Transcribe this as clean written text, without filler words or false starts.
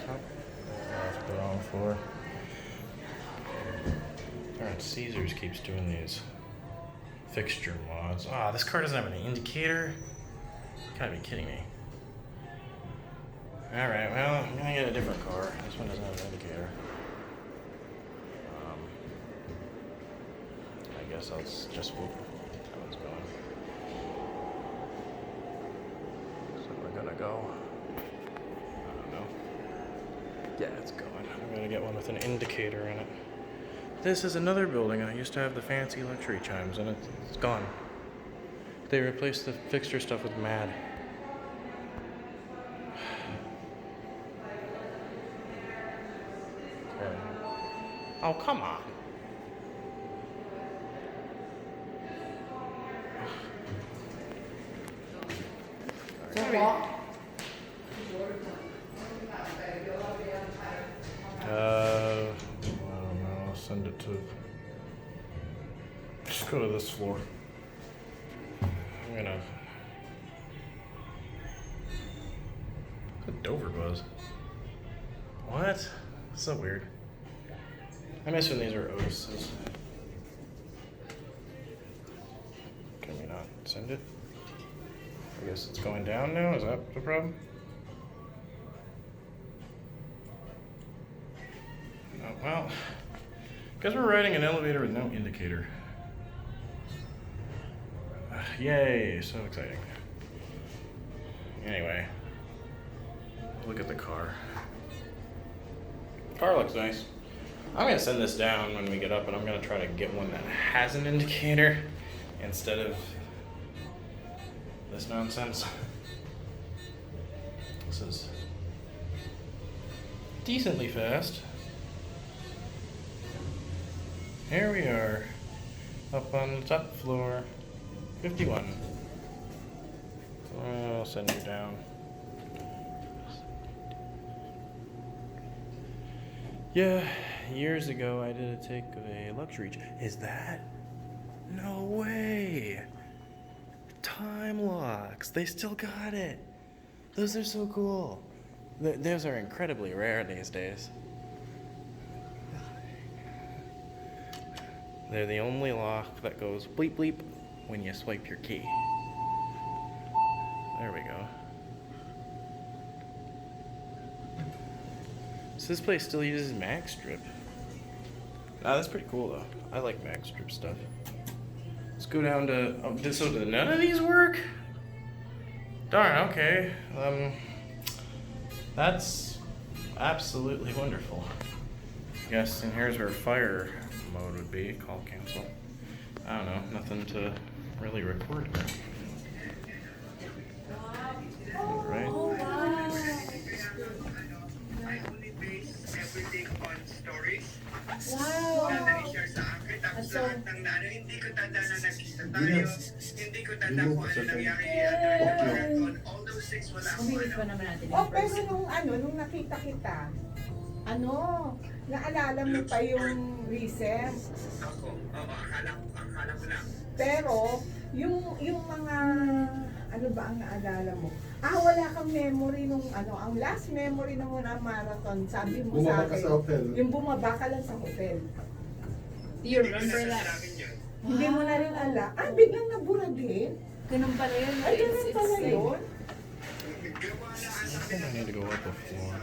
Off the wrong floor. Alright, Caesars keeps doing these fixture mods. Ah, this car doesn't have an indicator? You gotta be kidding me. Alright, well, I'm gonna get a different car. This one doesn't have an indicator. I guess I'll just whoop. That one's going. So we're gonna go. I don't know. Yeah, it's going. I'm gonna get one with an indicator in it. This is another building. I used to have the fancy luxury chimes, and it's gone. They replaced the fixture stuff with MAD. Okay. Oh, come on. I don't know. Send it to. Just go to this floor. I'm gonna. The Dover buzz. What? So weird. I miss when these were Otis's. Can we not send it? I guess it's going down now. Is that the problem? Oh, well, because we're riding an elevator with no indicator. Yay, so exciting. Anyway, look at the car. Car looks nice. I'm gonna send this down when we get up, and I'm gonna try to get one that has an indicator instead of this nonsense. This is decently fast. Here we are, up on the top floor, 51. I'll send you down. Yeah, years ago I did a take of a luxury. Is that? No way! Time locks. They still got it. Those are so cool. Those are incredibly rare these days. They're the only lock that goes bleep bleep when you swipe your key. There we go. So this place still uses mag strip. Nah, that's pretty cool though. I like mag strip stuff. Let's go down to, so none of these work? Darn, okay. That's absolutely wonderful. I guess, and here's where fire mode would be, call cancel. I don't know, nothing to really record here. Right? Oh, wow. Wow. So, hindi ko tanda na nagkita tayo. Hindi ko tanda kung ano nangyari marathon. All those things wala akong oh, pero nung nakita kita, naalala mo pa yung recent. Ako, akala ko lang. Pero, yung mga, ano ba ang naalala mo? Wala kang memory nung ang last memory na mo na marathon, sabi mo sa akin, yung bumaba ka lang sa hotel. Do you remember that? Hindi mo na rin ala. Biglang nabura din. Ganun pala yun. Ay, ganun pala yun. I think I need to go up a floor.